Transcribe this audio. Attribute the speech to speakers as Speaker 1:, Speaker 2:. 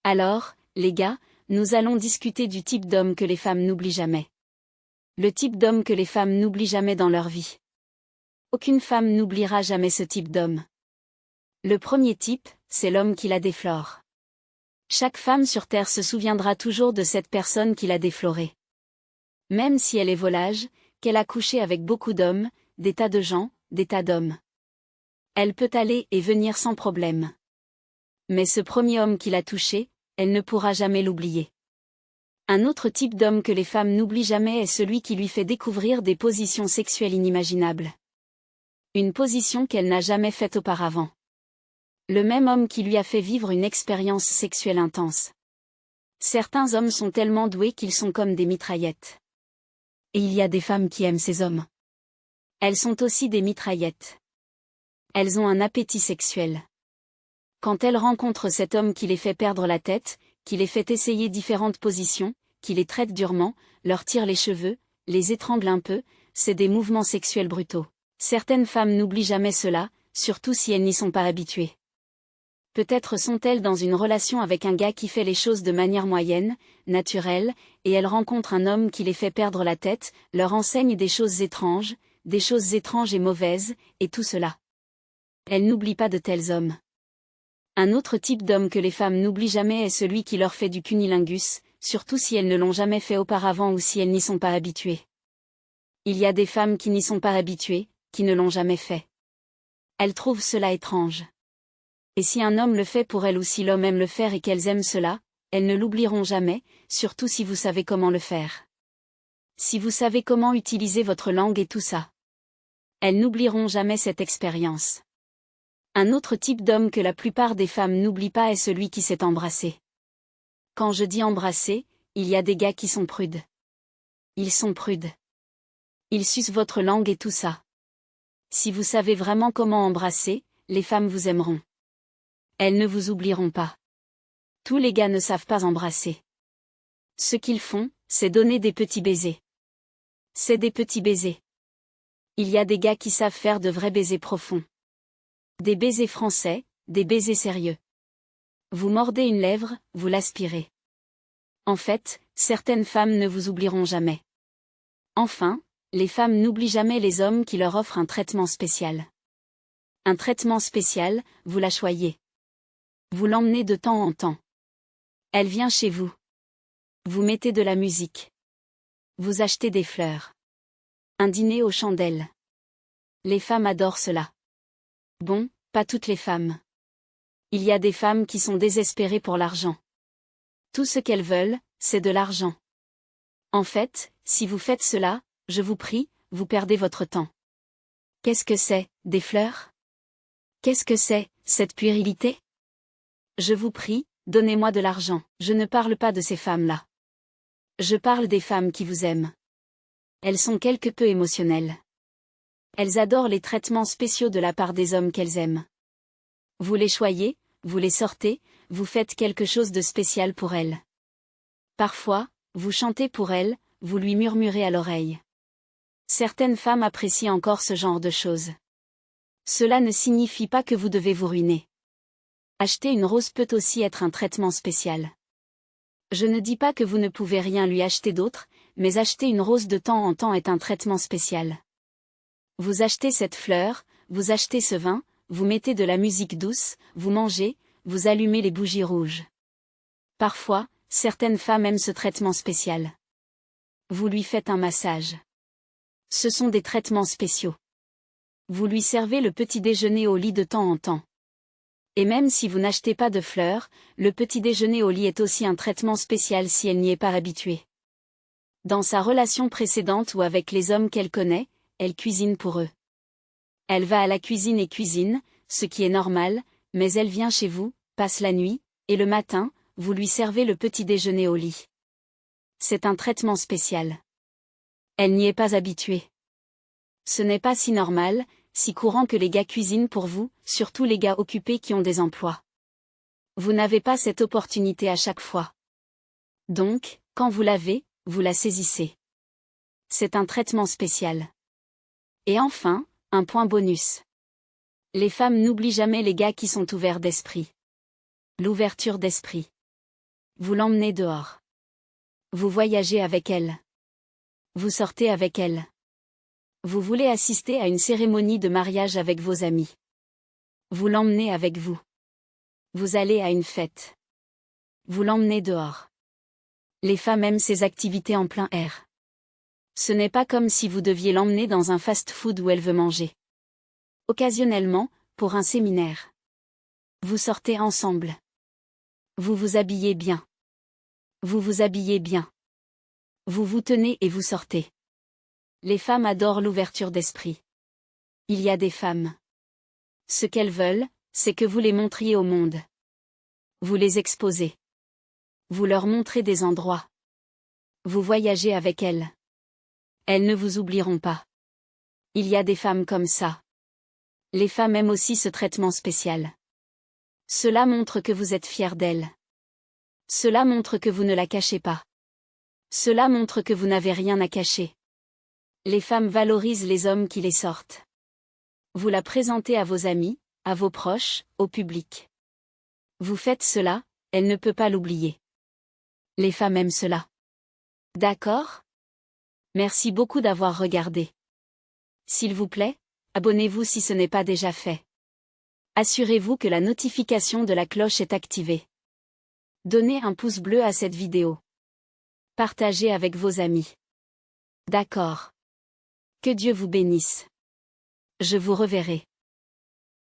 Speaker 1: Alors, les gars, nous allons discuter du type d'homme que les femmes n'oublient jamais. Le type d'homme que les femmes n'oublient jamais dans leur vie. Aucune femme n'oubliera jamais ce type d'homme. Le premier type, c'est l'homme qui la déflore. Chaque femme sur Terre se souviendra toujours de cette personne qui l'a déflorée. Même si elle est volage, qu'elle a couché avec beaucoup d'hommes, des tas de gens, des tas d'hommes. Elle peut aller et venir sans problème. Mais ce premier homme qui l'a touchée, elle ne pourra jamais l'oublier. Un autre type d'homme que les femmes n'oublient jamais est celui qui lui fait découvrir des positions sexuelles inimaginables. Une position qu'elle n'a jamais faite auparavant. Le même homme qui lui a fait vivre une expérience sexuelle intense. Certains hommes sont tellement doués qu'ils sont comme des mitraillettes. Et il y a des femmes qui aiment ces hommes. Elles sont aussi des mitraillettes. Elles ont un appétit sexuel. Quand elles rencontrent cet homme qui les fait perdre la tête, qui les fait essayer différentes positions, qui les traite durement, leur tire les cheveux, les étrangle un peu, c'est des mouvements sexuels brutaux. Certaines femmes n'oublient jamais cela, surtout si elles n'y sont pas habituées. Peut-être sont-elles dans une relation avec un gars qui fait les choses de manière moyenne, naturelle, et elles rencontrent un homme qui les fait perdre la tête, leur enseigne des choses étranges et mauvaises, et tout cela. Elles n'oublient pas de tels hommes. Un autre type d'homme que les femmes n'oublient jamais est celui qui leur fait du cunnilingus, surtout si elles ne l'ont jamais fait auparavant ou si elles n'y sont pas habituées. Il y a des femmes qui n'y sont pas habituées, qui ne l'ont jamais fait. Elles trouvent cela étrange. Et si un homme le fait pour elles ou si l'homme aime le faire et qu'elles aiment cela, elles ne l'oublieront jamais, surtout si vous savez comment le faire. Si vous savez comment utiliser votre langue et tout ça. Elles n'oublieront jamais cette expérience. Un autre type d'homme que la plupart des femmes n'oublient pas est celui qui s'est embrassé. Quand je dis embrasser, il y a des gars qui sont prudes. Ils sont prudes. Ils sucent votre langue et tout ça. Si vous savez vraiment comment embrasser, les femmes vous aimeront. Elles ne vous oublieront pas. Tous les gars ne savent pas embrasser. Ce qu'ils font, c'est donner des petits baisers. C'est des petits baisers. Il y a des gars qui savent faire de vrais baisers profonds. Des baisers français, des baisers sérieux. Vous mordez une lèvre, vous l'aspirez. En fait, certaines femmes ne vous oublieront jamais. Enfin, les femmes n'oublient jamais les hommes qui leur offrent un traitement spécial. Un traitement spécial, vous la choyez. Vous l'emmenez de temps en temps. Elle vient chez vous. Vous mettez de la musique. Vous achetez des fleurs. Un dîner aux chandelles. Les femmes adorent cela. Bon, pas toutes les femmes. Il y a des femmes qui sont désespérées pour l'argent. Tout ce qu'elles veulent, c'est de l'argent. En fait, si vous faites cela, je vous prie, vous perdez votre temps. Qu'est-ce que c'est, des fleurs? Qu'est-ce que c'est, cette puérilité? Je vous prie, donnez-moi de l'argent. Je ne parle pas de ces femmes-là. Je parle des femmes qui vous aiment. Elles sont quelque peu émotionnelles. Elles adorent les traitements spéciaux de la part des hommes qu'elles aiment. Vous les choyez, vous les sortez, vous faites quelque chose de spécial pour elles. Parfois, vous chantez pour elles, vous lui murmurez à l'oreille. Certaines femmes apprécient encore ce genre de choses. Cela ne signifie pas que vous devez vous ruiner. Acheter une rose peut aussi être un traitement spécial. Je ne dis pas que vous ne pouvez rien lui acheter d'autre, mais acheter une rose de temps en temps est un traitement spécial. Vous achetez cette fleur, vous achetez ce vin, vous mettez de la musique douce, vous mangez, vous allumez les bougies rouges. Parfois, certaines femmes aiment ce traitement spécial. Vous lui faites un massage. Ce sont des traitements spéciaux. Vous lui servez le petit déjeuner au lit de temps en temps. Et même si vous n'achetez pas de fleurs, le petit déjeuner au lit est aussi un traitement spécial si elle n'y est pas habituée. Dans sa relation précédente ou avec les hommes qu'elle connaît, elle cuisine pour eux. Elle va à la cuisine et cuisine, ce qui est normal, mais elle vient chez vous, passe la nuit, et le matin, vous lui servez le petit déjeuner au lit. C'est un traitement spécial. Elle n'y est pas habituée. Ce n'est pas si normal, si courant que les gars cuisinent pour vous, surtout les gars occupés qui ont des emplois. Vous n'avez pas cette opportunité à chaque fois. Donc, quand vous l'avez, vous la saisissez. C'est un traitement spécial. Et enfin, un point bonus. Les femmes n'oublient jamais les gars qui sont ouverts d'esprit. L'ouverture d'esprit. Vous l'emmenez dehors. Vous voyagez avec elle. Vous sortez avec elle. Vous voulez assister à une cérémonie de mariage avec vos amis. Vous l'emmenez avec vous. Vous allez à une fête. Vous l'emmenez dehors. Les femmes aiment ces activités en plein air. Ce n'est pas comme si vous deviez l'emmener dans un fast-food où elle veut manger. Occasionnellement, pour un séminaire. Vous sortez ensemble. Vous vous habillez bien. Vous vous habillez bien. Vous vous tenez et vous sortez. Les femmes adorent l'ouverture d'esprit. Il y a des femmes. Ce qu'elles veulent, c'est que vous les montriez au monde. Vous les exposez. Vous leur montrez des endroits. Vous voyagez avec elles. Elles ne vous oublieront pas. Il y a des femmes comme ça. Les femmes aiment aussi ce traitement spécial. Cela montre que vous êtes fier d'elle. Cela montre que vous ne la cachez pas. Cela montre que vous n'avez rien à cacher. Les femmes valorisent les hommes qui les sortent. Vous la présentez à vos amis, à vos proches, au public. Vous faites cela, elle ne peut pas l'oublier. Les femmes aiment cela. D'accord? Merci beaucoup d'avoir regardé. S'il vous plaît, abonnez-vous si ce n'est pas déjà fait. Assurez-vous que la notification de la cloche est activée. Donnez un pouce bleu à cette vidéo. Partagez avec vos amis. D'accord. Que Dieu vous bénisse. Je vous reverrai.